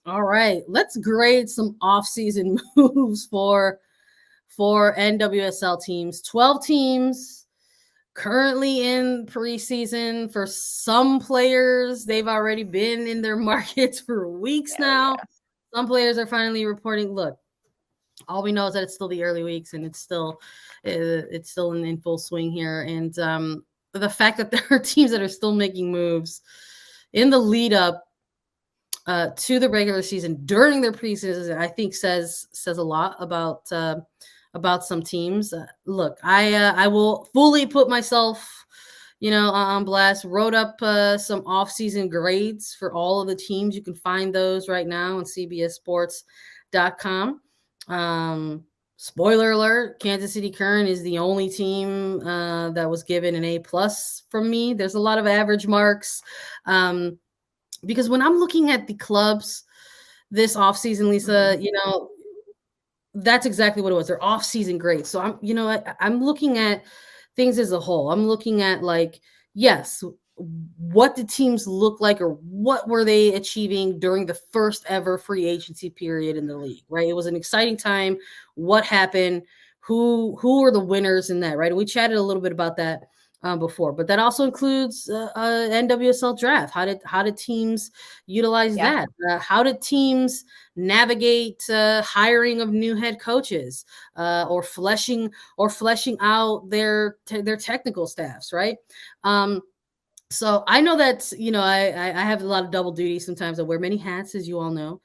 All right, let's grade some off-season moves for NWSL teams. 12 teams currently in preseason. For some players, they've already been in their markets for weeks Oh now. yeah. Some players are finally reporting. Look, all we know is that it's still the early weeks and it's still in full swing here. And the fact that there are teams that are still making moves in the lead up to the regular season during their preseason, I think says a lot about some teams. Look, I will fully put myself, on blast. Wrote up some off-season grades for all of the teams. You can find those right now on CBSSports.com. Spoiler alert: Kansas City Current is the only team that was given an A+ from me. There's a lot of average marks. Because when I'm looking at the clubs this offseason, Hmm. Lisa, that's exactly what it was. They're off-season grades. So I'm looking at things as a whole. I'm looking at, like, yes, what did teams look like, or what were they achieving during the first ever free agency period in the league, right? It was an exciting time. What happened? Who were the winners in that, right? And we chatted a little bit about that before, but that also includes NWSL draft. How did teams utilize Yeah. that? How did teams navigate hiring of new head coaches, or fleshing out their technical staffs, right? Um, so I know that I have a lot of double duty. Sometimes I wear many hats, as you all know.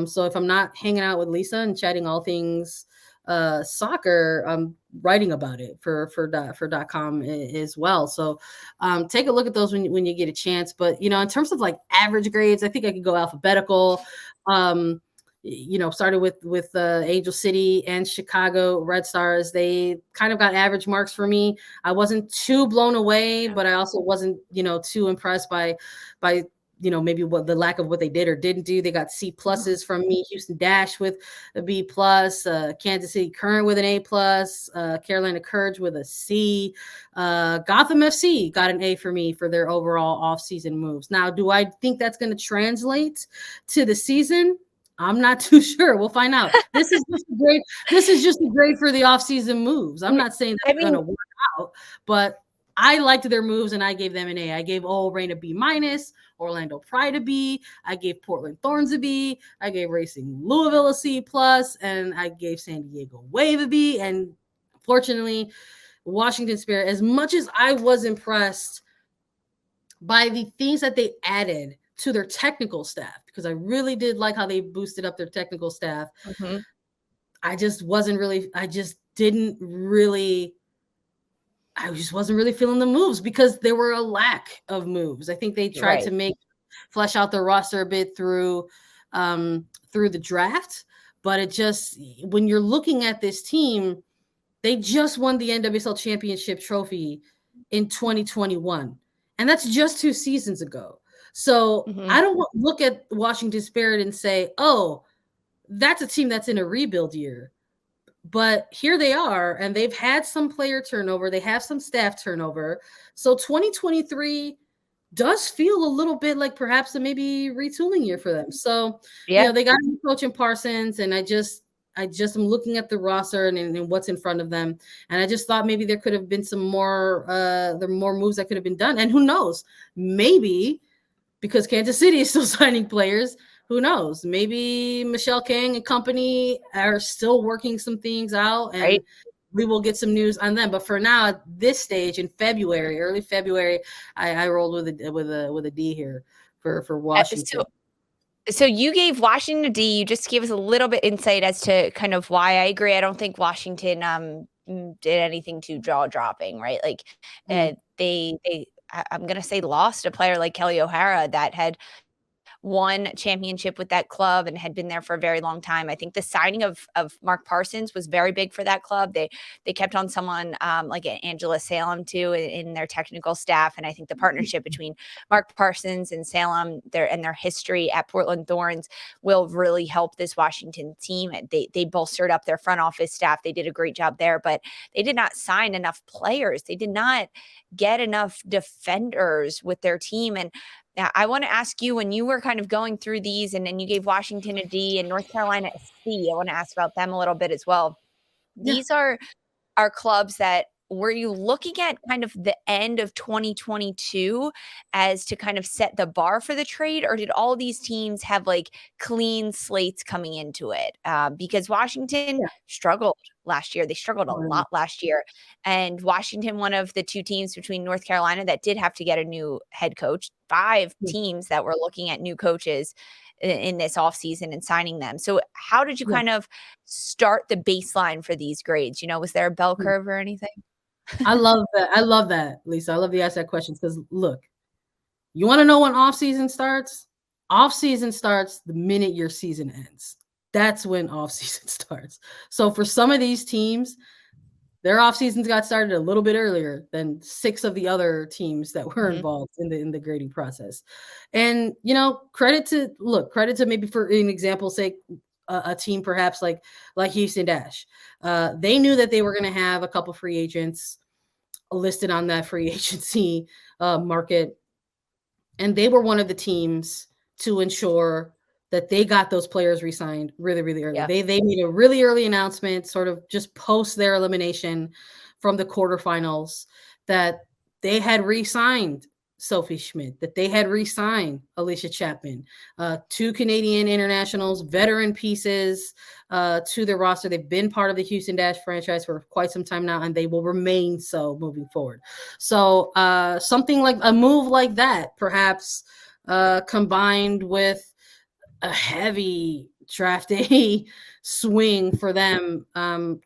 So if I'm not hanging out with Lisa and chatting all things soccer, I'm writing about it for .com as well. So take a look at those when you get a chance. But in terms of like average grades, I think I could go alphabetical. Um, started with Angel City and Chicago Red Stars. They kind of got average marks for me. I wasn't too blown away, but I also wasn't, too impressed by maybe what the lack of what they did or didn't do. They got C+ from me. Houston Dash with a B+, Kansas City Current with an A+, Carolina Courage with a C. Gotham FC got an A for me for their overall offseason moves. Now, do I think that's going to translate to the season? I'm not too sure. We'll find out. This is just a grade for the offseason moves. I'm not saying that I they're mean, gonna work out, but I liked their moves and I gave them an A. I gave All Rain a B-, Orlando Pride a B, I gave Portland Thorns a B, I gave Racing Louisville a C+, and I gave San Diego Wave a B. And fortunately, Washington Spirit, as much as I was impressed by the things that they added to their technical staff, because I really did like how they boosted up their technical staff. mhm, I just didn't really, I just wasn't really feeling the moves because there were a lack of moves. I think they tried right. to flesh out their roster a bit through the draft, but it just, when you're looking at this team, they just won the NWSL Championship trophy in 2021, and that's just 2 seasons ago. So Hmm. I don't look at Washington Spirit and say, "Oh, that's a team that's in a rebuild year." But here they are, and they've had some player turnover, they have some staff turnover. So 2023 does feel a little bit like perhaps a maybe retooling year for them. So, Yeah. they got a new coach in Parsons, and I just am looking at the roster and what's in front of them, and I just thought maybe there could have been more moves that could have been done. And who knows, maybe because Kansas City is still signing players. Who knows? Maybe Michelle King and company are still working some things out, and Right. we will get some news on them. But for now, at this stage in February, early February, I rolled with a D here for So Washington. so you gave Washington a D. You just gave us a little bit insight as to kind of why I agree. I don't think Washington did anything too jaw-dropping, right? Like, Mm. I'm gonna say lost a player like Kelly O'Hara that had won championship with that club and had been there for a very long time. I think the signing of Mark Parsons was very big for that club. They kept on someone like Angela Salem too in their technical staff, and I think the partnership between Mark Parsons and Salem, their history at Portland Thorns will really help this Washington team. They bolstered up their front office staff. They did a great job there, but they did not sign enough players. They did not get enough defenders with their team, and Yeah, I want to ask you, when you were kind of going through these and then you gave Washington a D and North Carolina a C, I want to ask about them a little bit as well. Yeah. These are clubs that, were you looking at kind of the end of 2022 as to kind of set the bar for the trade, or did all these teams have like clean slates coming into it? Because Washington Yeah. struggled last year. They struggled a Right. lot last year. And Washington, one of the two teams between North Carolina that did have to get a new head coach, five Yeah. teams that were looking at new coaches in this offseason and signing them. So how did you Yeah. kind of start the baseline for these grades? Was there a bell Yeah. curve or anything? I love that. I love that, Lisa. I love the ask that questions because look, you want to know when off season starts? Off season starts the minute your season ends. That's when off season starts. So for some of these teams, their off seasons got started a little bit earlier than 6 of the other teams that were Mhm. involved in the grading process. And credit to maybe for an example sake, a team perhaps like Houston Dash. They knew that they were going to have a couple free agents listed on that free agency market, and they were one of the teams to ensure that they got those players re-signed really, really early. Yeah. They made a really early announcement, sort of just post their elimination from the quarterfinals, that they had re-signed Sophie Schmidt, that they had re-signed Alicia Chapman, 2 Canadian internationals, veteran pieces to their roster. They've been part of the Houston Dash franchise for quite some time now, and they will remain so moving forward. So something like a move like that, perhaps combined with a heavy draft day swing for them,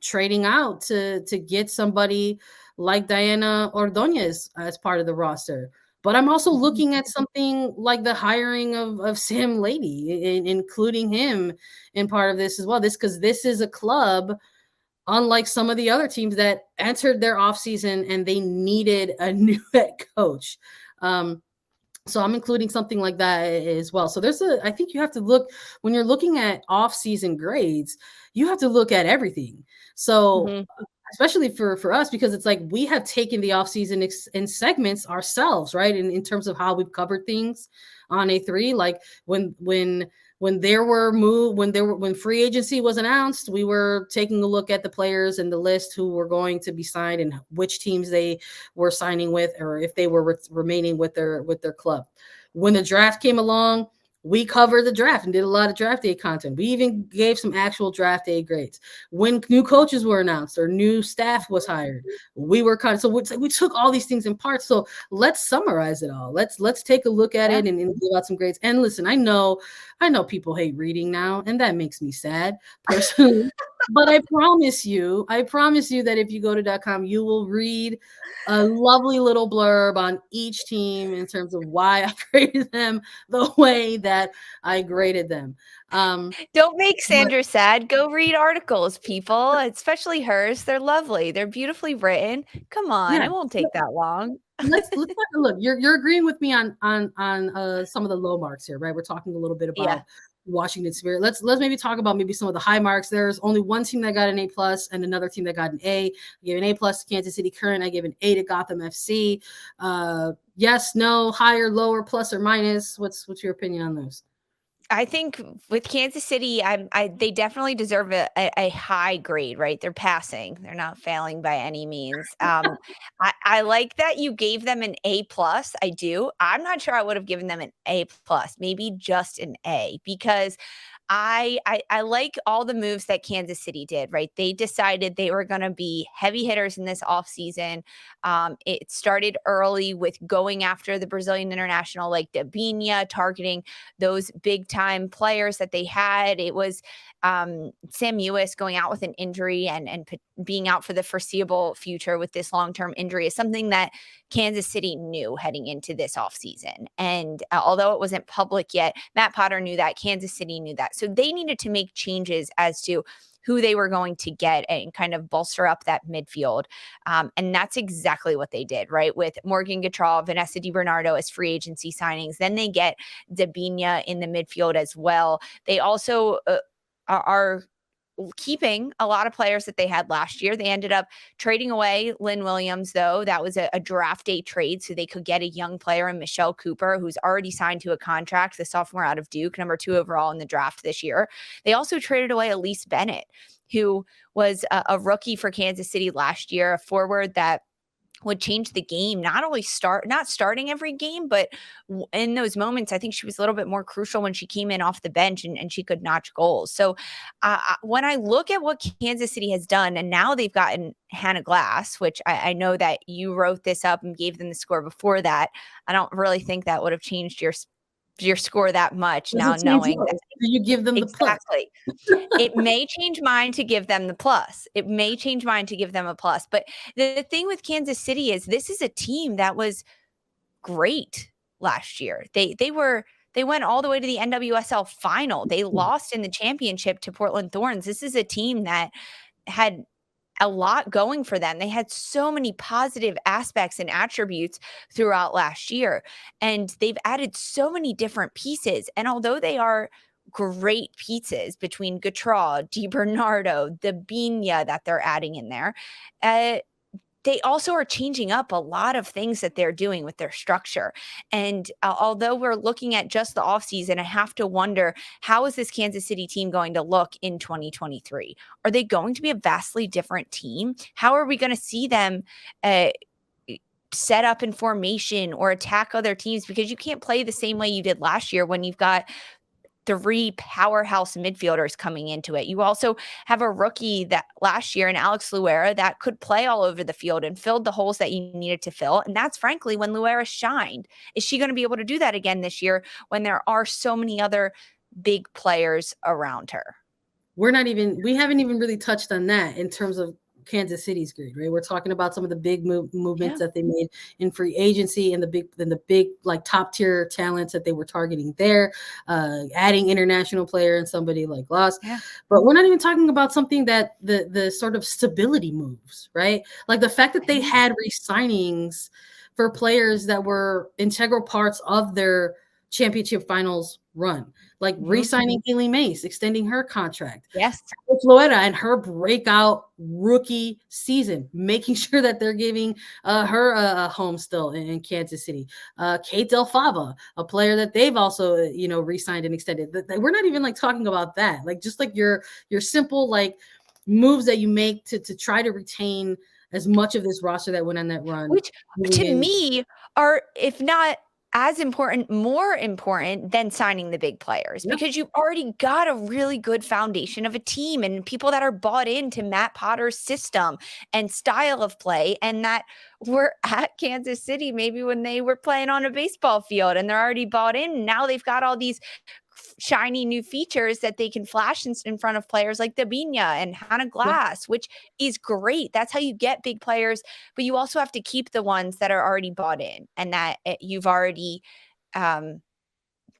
trading out to get somebody like Diana Ordonez as part of the roster. But I'm also Mhm. looking at something like the hiring of Sam Lady, including him in part of this as well. This is a club, unlike some of the other teams that entered their offseason and they needed a new head coach. Um, so I'm including something like that as well. So I think you have to look, when you're looking at off-season grades, you have to look at everything. So Mhm. especially for us, because it's like we have taken the offseason in segments ourselves, right? In terms of how we've covered things on A3. Like when free agency was announced, we were taking a look at the players and the list who were going to be signed and which teams they were signing with, or if they were remaining with their club. When the draft came along, we covered the draft and did a lot of draft day content. We even gave some actual draft day grades. When new coaches were announced or new staff was hired, we were kind of, so we took all these things in parts. So let's summarize it all. Let's take a look at Yeah. it and give out some grades. And listen, I know people hate reading now, and that makes me sad personally. But I promise you that if you go to .com, you will read a lovely little blurb on each team in terms of why I graded them the way that I graded them. Don't make But Sandra sad. Go read articles, people, especially hers. They're lovely. They're beautifully written. Come on, yeah, it won't take that long. let's take a look. You're agreeing with me on some of the low marks here, right? We're talking a little bit Yeah. about Washington Spirit. Let's maybe talk about maybe some of the high marks. There's only one team that got an A plus and another team that got an A. I gave an A plus to Kansas City Current. I gave an A to Gotham FC. Yes, no, higher, lower, plus or minus. What's your opinion on those? I think with Kansas City, they definitely deserve a high grade, right? They're passing. They're not failing by any means. I like that you gave them an A plus. I do. I'm not sure I would have given them an A plus, maybe just an A, because I like all the moves that Kansas City did, right? They decided they were going to be heavy hitters in this offseason. It started early with going after the Brazilian international like Dabinia, targeting those big time players that they had. It was Sam Ewis going out with an injury and being out for the foreseeable future with this long-term injury is something that Kansas City knew heading into this offseason. And although it wasn't public yet, Matt Potter knew that, Kansas City knew that. So they needed to make changes as to who they were going to get and kind of bolster up that midfield. And that's exactly what they did, right? With Morgan Gautreau, Vanessa DiBernardo as free agency signings. Then they get Dabinia in the midfield as well. They also are keeping a lot of players that they had last year. They ended up trading away Lynn Williams, though. That was a draft day trade, so they could get a young player in Michelle Cooper, who's already signed to a contract, the sophomore out of Duke, number 2 overall in the draft this year. They also traded away Elise Bennett, who was a rookie for Kansas City last year, a forward that would change the game, not starting every game, but in those moments, I think she was a little bit more crucial when she came in off the bench and she could notch goals. So when I look at what Kansas City has done, and now they've gotten Hannah Glass, which I know that you wrote this up and gave them the score before that. I don't really think that would have changed your score that much now, knowing that. Do you give them the plus? Exactly. It may change mine to give them the plus. It may change mine to give them a plus. But the thing with Kansas City is this is a team that was great last year. They went all the way to the NWSL final. They lost in the championship to Portland Thorns. This is a team that had a lot going for them. They had so many positive aspects and attributes throughout last year, and they've added so many different pieces. And although they are great pieces between Gautreau, DiBernardo, the Binya that they're adding in there, they also are changing up a lot of things that they're doing with their structure. And although we're looking at just the offseason, I have to wonder, how is this Kansas City team going to look in 2023? Are they going to be a vastly different team? How are we going to see them set up in formation or attack other teams? Because you can't play the same way you did last year when you've got 3 powerhouse midfielders coming into it. You also have a rookie that last year in Alex Luera that could play all over the field and filled the holes that you needed to fill. And that's frankly when Luera shined. Is she going to be able to do that again this year when there are so many other big players around her? We haven't even really touched on that in terms of Kansas City's grade, right? We're talking about some of the big movements that they made in free agency and the big like top tier talents that they were targeting there, adding international player and somebody like Glass. Yeah. But we're not even talking about something that the sort of stability moves, right? Like the fact that they had re-signings for players that were integral parts of their championship finals run, like re-signing Haley Mace, extending her contract. Yes. Florida and her breakout rookie season, making sure that they're giving her a home still in Kansas City. Kate Del Fava, a player that they've also re-signed and extended. We're not even like talking about that. Like just like your simple like moves that you make to try to retain as much of this roster that went on that run, which to me are, if not as important, more important than signing the big players, because you've already got a really good foundation of a team and people that are bought into Matt Potter's system and style of play, and that were at Kansas City maybe when they were playing on a baseball field, and they're already bought in. Now they've got all these shiny new features that they can flash in front of players like Dabinia and Hannah Glass, which is great. That's how you get big players, but you also have to keep the ones that are already bought in and that you've already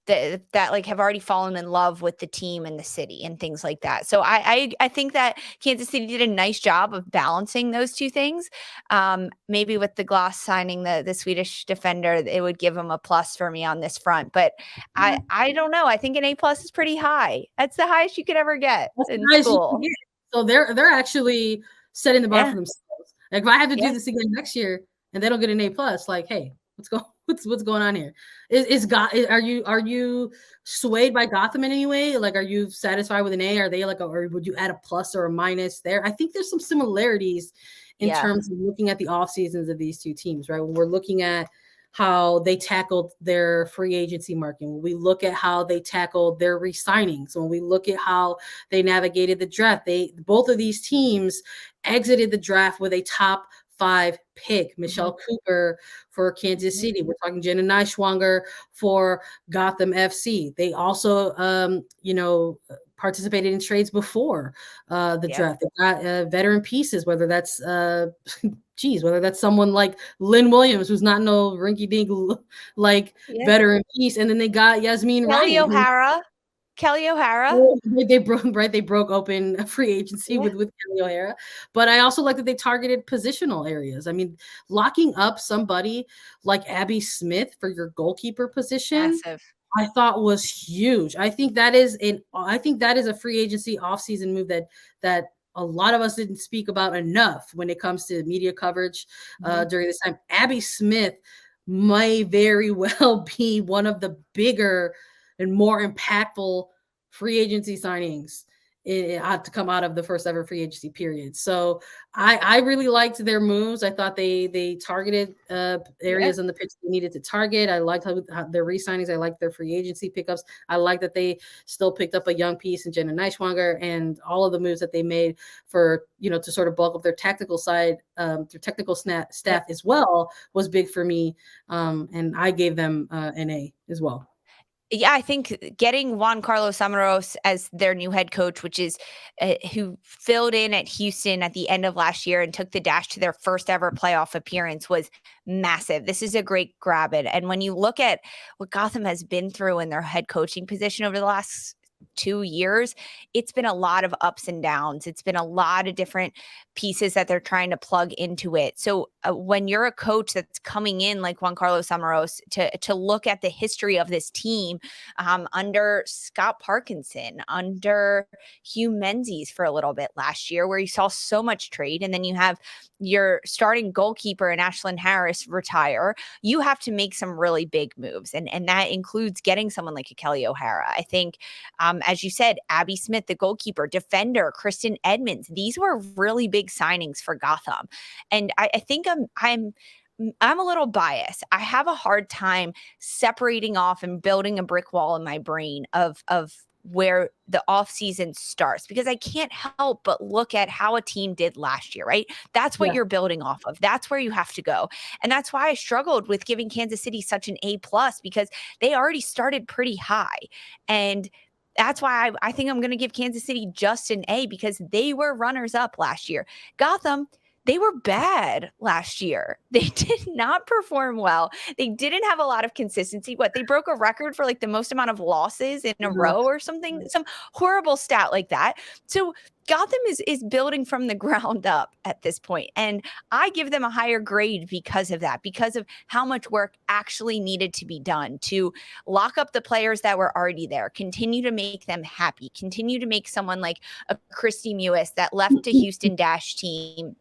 that like have already fallen in love with the team and the city and things like that. So I think that Kansas City did a nice job of balancing those two things. Maybe with the Glass signing the Swedish defender, it would give them a plus for me on this front. But I don't know. I think an A+ is pretty high. That's the highest you could ever get in school. So they're actually setting the bar for themselves. Like if I have to do this again next year and they don't get an A+, like, hey, what's going on here? Are you swayed by Gotham in any way? Like, are you satisfied with an A? Are they like, or would you add a plus or a minus there? I think there's some similarities in terms of looking at the off seasons of these two teams, right? When we're looking at how they tackled their free agency market, when we look at how they tackled their re-signings, when we look at how they navigated the draft, both of these teams exited the draft with a top 5 pick, Michelle Cooper for Kansas City. We're talking Jenna Neishwanger for Gotham FC. They also, participated in trades before the draft. They got veteran pieces, whether that's whether that's someone like Lynn Williams, who's not no rinky-dink like veteran piece, and then they got Yasmin Ryan. Kelly O'Hara. They broke open free agency with Kelly O'Hara. But I also like that they targeted positional areas. I mean, locking up somebody like Abby Smith for your goalkeeper position. Massive. I thought was huge. I think that is a free agency offseason move that a lot of us didn't speak about enough when it comes to media coverage Mhm. during this time. Abby Smith may very well be one of the bigger and more impactful free agency signings to come out of the first ever free agency period. So I really liked their moves. I thought they targeted Yeah. areas on the pitch they needed to target. I liked how their re-signings. I liked their free agency pickups. I like that they still picked up a young piece in Jenna Neishwanger, and all of the moves that they made for to sort of bulk up their technical side, their technical Yeah. staff as well was big for me. And I gave them an A as well. Yeah, I think getting Juan Carlos Samaros as their new head coach, which is who filled in at Houston at the end of last year and took the Dash to their first ever playoff appearance, was massive. This is a great grab. And when you look at what Gotham has been through in their head coaching position over the last 2 years, it's been a lot of ups and downs. It's been a lot of different pieces that they're trying to plug into it. So when you're a coach that's coming in like Juan Carlos Samaros to look at the history of this team, under Scott Parkinson, under Hugh Menzies for a little bit last year, where you saw so much trade, and then you have your starting goalkeeper and Ashlyn Harris retire, you have to make some really big moves. And that includes getting someone like a Kelly O'Hara. I think, as you said, Abby Smith, the goalkeeper, defender, Kristen Edmonds, these were really big signings for Gotham. And I think I'm a little biased. I have a hard time separating off and building a brick wall in my brain of where the offseason starts, because I can't help but look at how a team did last year, right? That's what Yeah. you're building off of. That's where you have to go. And that's why I struggled with giving Kansas City such an A plus, because they already started pretty high. And that's why I think I'm going to give Kansas City just an A, because they were runners up last year. Gotham, they were bad last year. They did not perform well. They didn't have a lot of consistency. What, they broke a record for like the most amount of losses in a Uh-huh. row or something, some horrible stat like that. So Gotham is building from the ground up at this point. And I give them a higher grade because of that, because of how much work actually needed to be done to lock up the players that were already there, continue to make them happy, continue to make someone like a Christy Mewis that left a Houston Dash team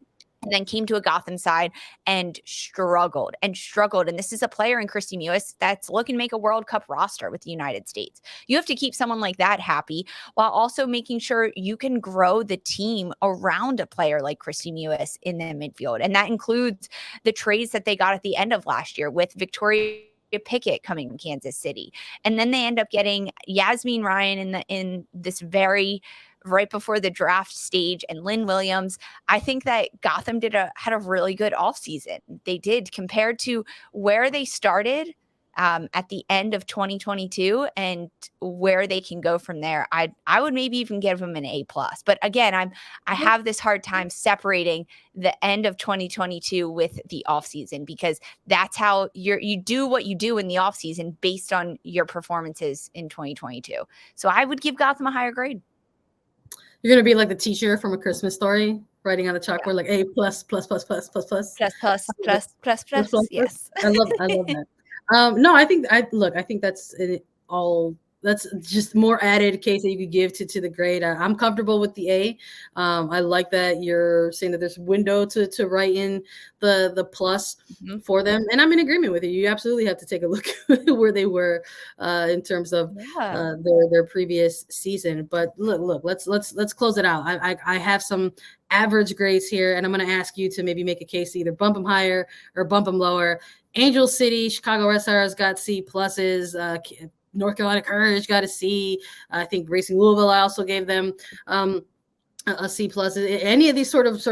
and then came to a Gotham side and struggled and struggled. And this is a player in Christy Mewis that's looking to make a World Cup roster with the United States. You have to keep someone like that happy while also making sure you can grow the team around a player like Christy Mewis in the midfield. And that includes the trades that they got at the end of last year with Victoria Pickett coming to Kansas City. And then they end up getting Yasmin Ryan in this very right before the draft stage, and Lynn Williams. I think that Gotham had a really good offseason. They did, compared to where they started at the end of 2022 and where they can go from there. I would maybe even give them an A plus. But again, I have this hard time separating the end of 2022 with the offseason, because that's how you do what you do in the offseason based on your performances in 2022. So I would give Gotham a higher grade. You're gonna be like the teacher from A Christmas Story, writing on the Yeah. chalkboard like A plus plus plus plus plus plus. Plus, plus, plus, plus, Plus, plus. plus, plus. Yes. I love that. No, I think that's it all. That's just more added case that you could give to the grade. I'm comfortable with the A. I like that you're saying that there's a window to write in the plus Mhm. for them, and I'm in agreement with you. You absolutely have to take a look where they were in terms of Yeah. their previous season. But look, let's close it out. I have some average grades here, and I'm going to ask you to maybe make a case to either bump them higher or bump them lower. Angel City, Chicago Red Stars got C pluses. North Carolina Courage got a C. I think Racing Louisville, I also gave them a C plus. Any of these sort of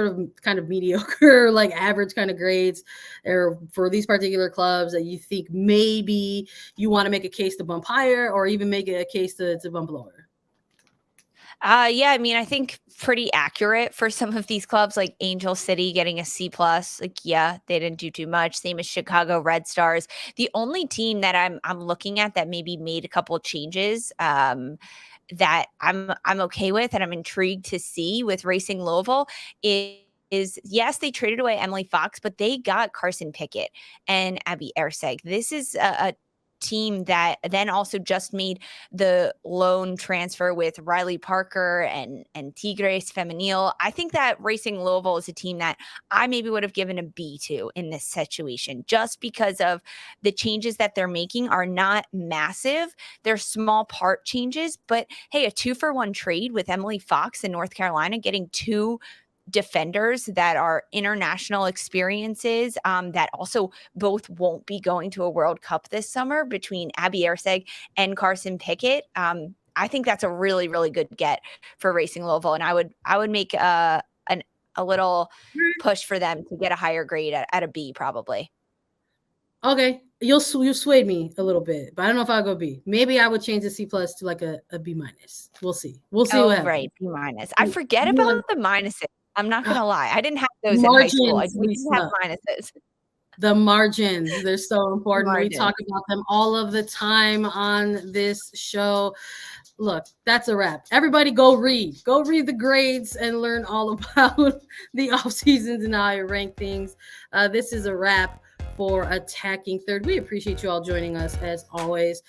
kind of mediocre, like average kind of grades, or for these particular clubs that you think maybe you want to make a case to bump higher, or even make a case to bump lower? Yeah, I mean, I think pretty accurate for some of these clubs, like Angel City getting a C plus. Like, yeah, they didn't do too much. Same as Chicago Red Stars. The only team that I'm looking at that maybe made a couple of changes, that I'm okay with and I'm intrigued to see with Racing Louisville is yes, they traded away Emily Fox, but they got Carson Pickett and Abby Erseg. This is a team that then also just made the loan transfer with Riley Parker and Tigres Femenil. I think that Racing Louisville is a team that I maybe would have given a B to in this situation, just because of the changes that they're making are not massive. They're small part changes, but hey, a 2-for-1 trade with Emily Fox in North Carolina, getting 2 defenders that are international experiences, that also both won't be going to a World Cup this summer, between Abby Erseg and Carson Pickett. I think that's a really, really good get for Racing Louisville, and I would make a little push for them to get a higher grade at a B probably. Okay, you swayed me a little bit, but I don't know if I'll go B. Maybe I would change the C+ to like a B-. We'll see. We'll see what Oh, happens. right, B-. I forget about the minuses. I'm not gonna lie. I didn't have those in high school. Margins, We didn't have Lisa. minuses. The margins, they're so important. We Margins. talk about them all of the time on this show. Look, that's a wrap. Everybody go read the grades and learn all about the off seasons and how you rank things. This is a wrap for Attacking Third. We appreciate you all joining us as always.